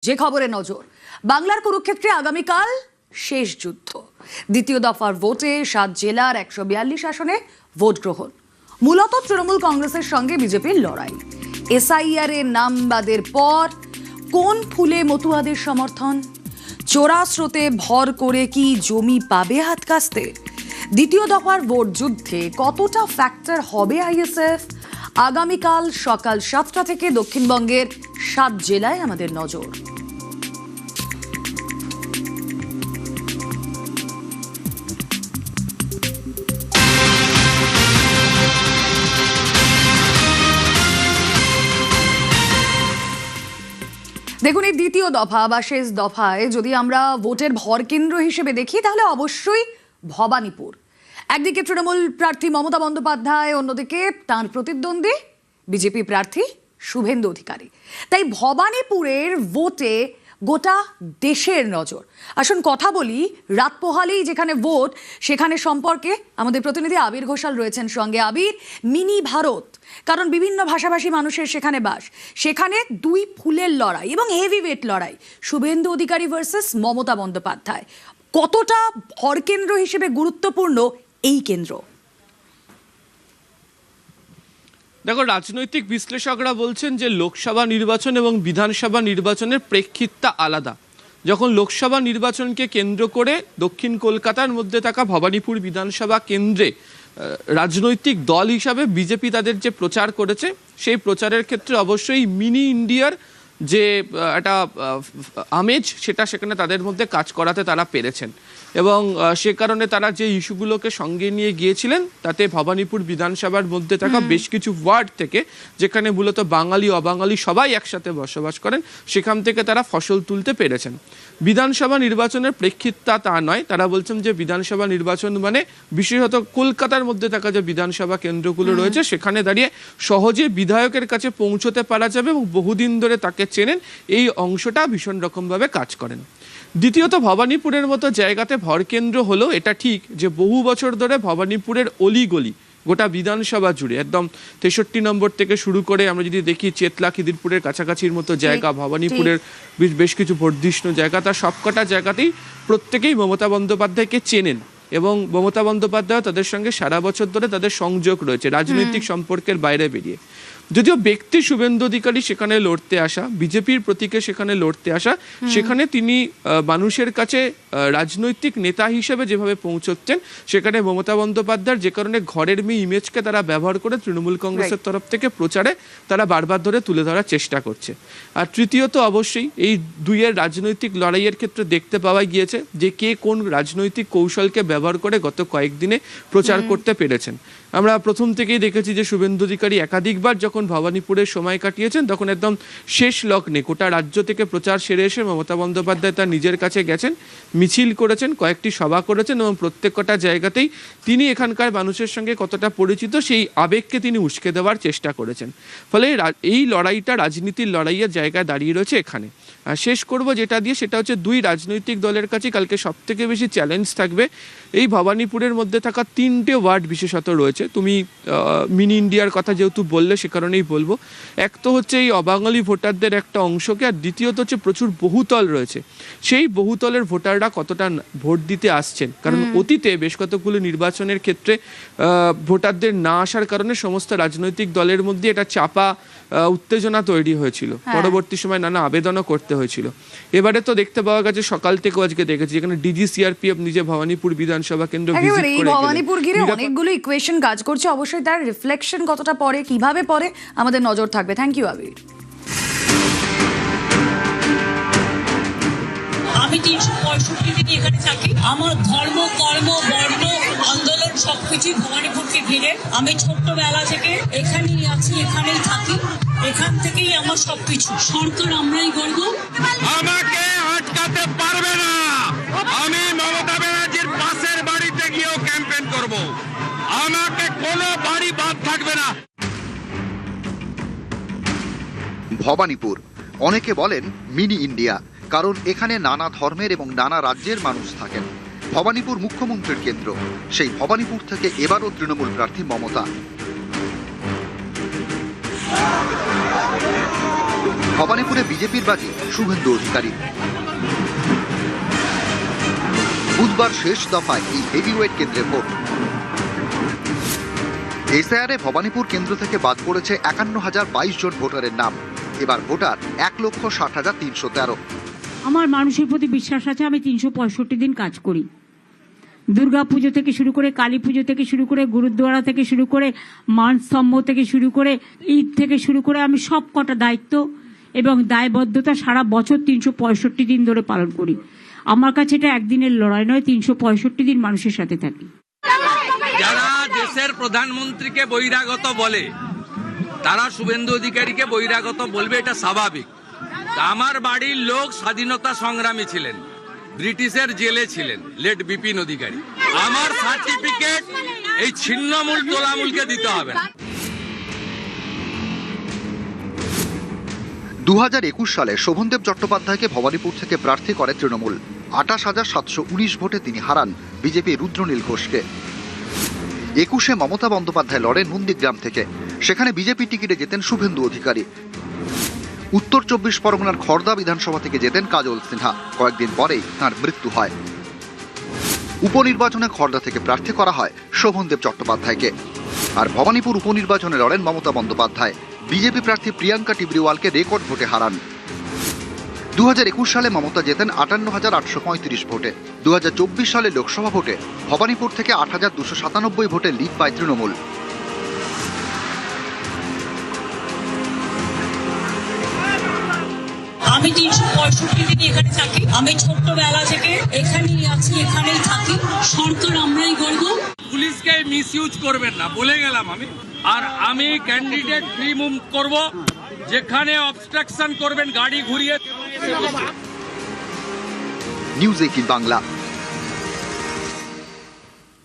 যে খবরে নজর, বাংলার কুরুক্ষেত্রে আগামীকাল শেষ যুদ্ধ। দ্বিতীয় দফার ভোটে 7 জেলার 142 আসনে ভোট গ্রহণ। মূলত তৃণমূল কংগ্রেসের সঙ্গে বিজেপির লড়াই। এসআইআর এর নাম বাদের পর কোন ফুলে মতুয়াদের সমর্থন? চোরা স্রোতে ভর করে কি জমি পাবে হাত কাস্তে? দ্বিতীয় দফার ভোট যুদ্ধে কতটা ফ্যাক্টর হবে আইএসএফ? আগামীকাল সকাল 7টা থেকে দক্ষিণবঙ্গের 7 জেলায় আমাদের নজর। দেখুন, এই দ্বিতীয় দফা বা শেষ দফায় যদি আমরা ভোটের ভরকেন্দ্র হিসেবে দেখি তাহলে অবশ্যই ভবানীপুর। একদিকে তৃণমূল প্রার্থী মমতা বন্দ্যোপাধ্যায়, অন্যদিকে তাঁর প্রতিদ্বন্দ্বী বিজেপি প্রার্থী শুভেন্দু অধিকারী। তাই ভবানীপুরের ভোটে গোটা দেশের নজর। আসুন কথা বলি, রাত পোহালেই যেখানে ভোট সেখানে সম্পর্কে আমাদের প্রতিনিধি আবির ঘোষাল রয়েছেন সঙ্গে। আবির, মিনি ভারত, কারণ বিভিন্ন ভাষাভাষী মানুষের সেখানে বাস। সেখানে দুই ফুলের লড়াই এবং হেভিওয়েট লড়াই, শুভেন্দু অধিকারী ভার্সেস মমতা বন্দ্যোপাধ্যায়। কতটা ভরকেন্দ্র হিসেবে গুরুত্বপূর্ণ এই কেন্দ্র? দেখো, রাজনৈতিক বিশ্লেষকরা বলছেন যে লোকসভা নির্বাচন এবং বিধানসভা নির্বাচনের প্রেক্ষিতটা আলাদা। যখন লোকসভা নির্বাচনকে কেন্দ্র করে দক্ষিণ কলকাতার মধ্যে থাকা ভবানীপুর বিধানসভা কেন্দ্রে রাজনৈতিক দল হিসাবে বিজেপি তাদের যে প্রচার করেছে, সেই প্রচারের ক্ষেত্রে অবশ্যই মিনি ইন্ডিয়ার যে একটা আমেজ, সেটা সেখানে তাদের মধ্যে কাজ করাতে তারা পেরেছেন। এবং সে কারণে তারা যে ইস্যুগুলোকে সঙ্গে নিয়ে গিয়েছিলেন, তাতে ভবানীপুর বিধানসভার মধ্যে থাকা বেশ কিছু ওয়ার্ড থেকে, যেখানে মূলত বাঙালি অবাঙালি সবাই একসাথে বসবাস করেন, সেখান থেকে তারা ফসল তুলতে পেরেছেন। বিধানসভা নির্বাচনের প্রেক্ষিতটা তা নয়। তারা বলছেন যে বিধানসভা নির্বাচন মানে বিশেষত কলকাতার মধ্যে থাকা যে বিধানসভা কেন্দ্রগুলো রয়েছে, সেখানে দাঁড়িয়ে সহজে বিধায়কের কাছে পৌঁছতে পারা যাবে এবং বহুদিন ধরে তাকে চেনেন, এই অংশটা ভীষণ রকমভাবে কাজ করেন। দ্বিতীয়ত, ভবানীপুরের মতো জায়গাতে ভরকেন্দ্র হলো এটা ঠিক যে বহু বছর ধরে ভবানীপুরের অলিগলি গোটা বিধানসভা জুড়ে, একদম 63 নম্বর থেকে শুরু করে আমরা যদি দেখি চেতলা খিদিরপুরের কাছাকাছির মতো জায়গা, ভবানীপুরের বেশ কিছু বর্ধিষ্ণু জায়গা, তার সবকটা জায়গাতেই প্রত্যেকেই মমতা বন্দ্যোপাধ্যায়কে চেনেন এবং মমতা বন্দ্যোপাধ্যায় তাদের সঙ্গে সারা বছর ধরে তাদের সংযোগ রয়েছে রাজনৈতিক সম্পর্কের বাইরে বেরিয়ে। যদিও ব্যক্তি শুভেন্দু অধিকারী সেখানে লড়তে আসা, বিজেপির প্রতীকে সেখানে লড়তে আসা, সেখানে তিনি মানুষের কাছে রাজনৈতিক নেতা হিসেবে যেভাবে পৌঁছচ্ছেন, সেখানে মমতা বন্দ্যোপাধ্যায়ের যে কারণে ঘরের মেয়ে ইমেজকে তারা ব্যবহার করে তৃণমূল কংগ্রেসের তরফ থেকে প্রচারে তারা বারবার ধরে তুলে ধরার চেষ্টা করছে। আর তৃতীয়ত, অবশ্যই এই দুইয়ের রাজনৈতিক লড়াইয়ের ক্ষেত্রে দেখতে পাওয়া গিয়েছে যে কে কোন রাজনৈতিক কৌশলকে ব্যবহার করে গত কয়েকদিনে প্রচার করতে পেরেছেন। আমরা প্রথম থেকেই দেখেছি যে শুভেন্দু অধিকারী একাধিকবার যখন ভবানীপুরে সময় কাটিয়েছেন, তখন একদম শেষ লগ্নে গোটা রাজ্য থেকে প্রচার সেরে এসে মমতা বন্দ্যোপাধ্যায় তার নিজের কাছে গেছেন, মিছিল করেছেন, কয়েকটি সভা করেছেন এবং প্রত্যেকটা জায়গাতেই তিনি এখানকার মানুষের সঙ্গে কতটা পরিচিত সেই আবেগকে তিনি উস্কে দেওয়ার চেষ্টা করেছেন। ফলে এই লড়াইটা রাজনীতির লড়াইয়ের জায়গায় দাঁড়িয়ে রয়েছে এখানে। আর শেষ করব যেটা দিয়ে, সেটা হচ্ছে দুই রাজনৈতিক দলের কাছে কালকে সব থেকে বেশি চ্যালেঞ্জ থাকবে এই ভবানীপুরের মধ্যে থাকা 3টে ওয়ার্ড বিশেষত রয়েছে। তুমি মিনি ইন্ডিয়ার কথা যেহেতু বললে, সে কারণেই বলবো। এক তো হচ্ছে এই অবাঙালি ভোটারদের একটা অংশকে, আর দ্বিতীয়ত হচ্ছে প্রচুর বহুতল রয়েছে, সেই বহুতলের ভোটাররা কতটা ভোট দিতে আসছেন। কারণ অতীতে বেশ কতগুলো নির্বাচনের ক্ষেত্রে ভোটারদের না আসার কারণে সমস্ত রাজনৈতিক দলের মধ্যে এটা চাপা উত্তেজনা তৈরি হয়েছিল, পরবর্তী সময় নানা আবেদনও করতে হয়েছিল। এবারে তো দেখতে পাওয়া গেছে, সকাল থেকেও আজকে দেখেছি যেখানে ডিজি সিআরপিএফ নিজে ভবানীপুর বিধানসভা কেন্দ্র ভিজিট করে ভবানীপুর ঘিরে অনেকগুলো ইকুয়েশন কাজ করছে। অবশ্যই তার রিফ্লেকশন কতটা পড়ে, কিভাবে পড়ে, আমাদের নজর থাকবে। থ্যাংক ইউ আবির। আমি 365 দিন এখানে থাকি। আমার ধর্ম, কর্ম, বর্ণ, আন্দোলন সবকিছু ভবানীপুরকে ঘিরে। আমি ছোট্টবেলা থেকে এখানেই আছি, এখানেই থাকি, এখান থেকেই আমার সবকিছু। সরকার আমরাই করবো, আমাকে আটকাতে পারবে না। আমি মমতা ব্যানার্জির পাশের বাড়িতে গিয়েও ক্যাম্পেইন করব, আমাকে কোনো বাড়ি বাদ থাকবে না। ভবানীপুর অনেকে বলেন মিনি ইন্ডিয়া, কারণ এখানে নানা ধর্মের এবং নানা রাজ্যের মানুষ থাকেন। ভবানীপুর মুখ্যমন্ত্রীর কেন্দ্র, সেই ভবানীপুর থেকে এবারও তৃণমূল প্রার্থী মমতা। ভবানীপুরে বিজেপির বাজি শুভেন্দু অধিকারী। বুধবার শেষ দফায় এই হেভিওয়েট কেন্দ্রে ভোট। এসআইআরে ভবানীপুর কেন্দ্র থেকে বাদ পড়েছে 51,022 জন ভোটারের নাম। এবার ভোটার 1,60,313। আমার মানুষের প্রতি বিশ্বাস আছে। আমি 365 দিন কাজ করি। দুর্গা পুজো থেকে শুরু করে, কালী পুজো থেকে শুরু করে, গুরুদ্বারা থেকে শুরু করে, মানস্তম্ভ থেকে শুরু করে, ঈদ থেকে শুরু করে আমি সব কটা দায়িত্ব এবং দায়বদ্ধতা সারা বছর 365 দিন ধরে পালন করি। আমার কাছে এটা একদিনের লড়াই নয়, 365 দিন মানুষের সাথে থাকি। যারা দেশের প্রধানমন্ত্রীকে বহিরাগত বলে তারা শুভেন্দু অধিকারীকে বহিরাগত বলবে, এটা স্বাভাবিক। আমার বাড়ির লোক স্বাধীনতা সংগ্রামী ছিলেন, ব্রিটিশের জেলে ছিলেন, লেট বিপিন অধিকারী। আমার সার্টিফিকেট এই ছিন্নমূল তোলামূলকে দিতে হবে না। 2021 সালে শোভনদেব চট্টোপাধ্যায়কে ভবানীপুর থেকে প্রার্থী করে তৃণমূল। 28,719 ভোটে তিনি হারান বিজেপি রুদ্রনীল ঘোষকে। 21-এ মমতা বন্দ্যোপাধ্যায় লড়েন নন্দীগ্রাম থেকে। সেখানে বিজেপি টিকিটে জেতেন শুভেন্দু অধিকারী। উত্তর 24 পরগনার খড়দা বিধানসভা থেকে জেতেন কাজল সিনহা। কয়েকদিন পরেই তাঁর মৃত্যু হয়। উপনির্বাচনে খড়দা থেকে প্রার্থী করা হয় শোভনদেব চট্টোপাধ্যায়কে। আর ভবানীপুর উপনির্বাচনে লড়েন মমতা বন্দ্যোপাধ্যায়। বিজেপি প্রার্থী প্রিয়াঙ্কা টিবরিওয়ালকে রেকর্ড ভোটে হারান। 2021 সালে মমতা জেতেন 58,835 ভোটে। 2024 সালে লোকসভা ভোটে ভবানীপুর থেকে 8,297 ভোটে লিড পায় তৃণমূল। আমি 365 দিন এখানে থাকি। আমি ছোট্টবেলা থেকে এখানেই আছি, এখানেই থাকি। সরকার আমরাই করব। পুলিশকে মিসইউজ করবেন না, বলে গেলাম আমি। আর আমি ক্যান্ডিডেট ফ্রি মুভ করব। যেখানে অবস্ট্রাকশন করবেন গাড়ি ঘুরিয়ে। নিউজ 18 বাংলা।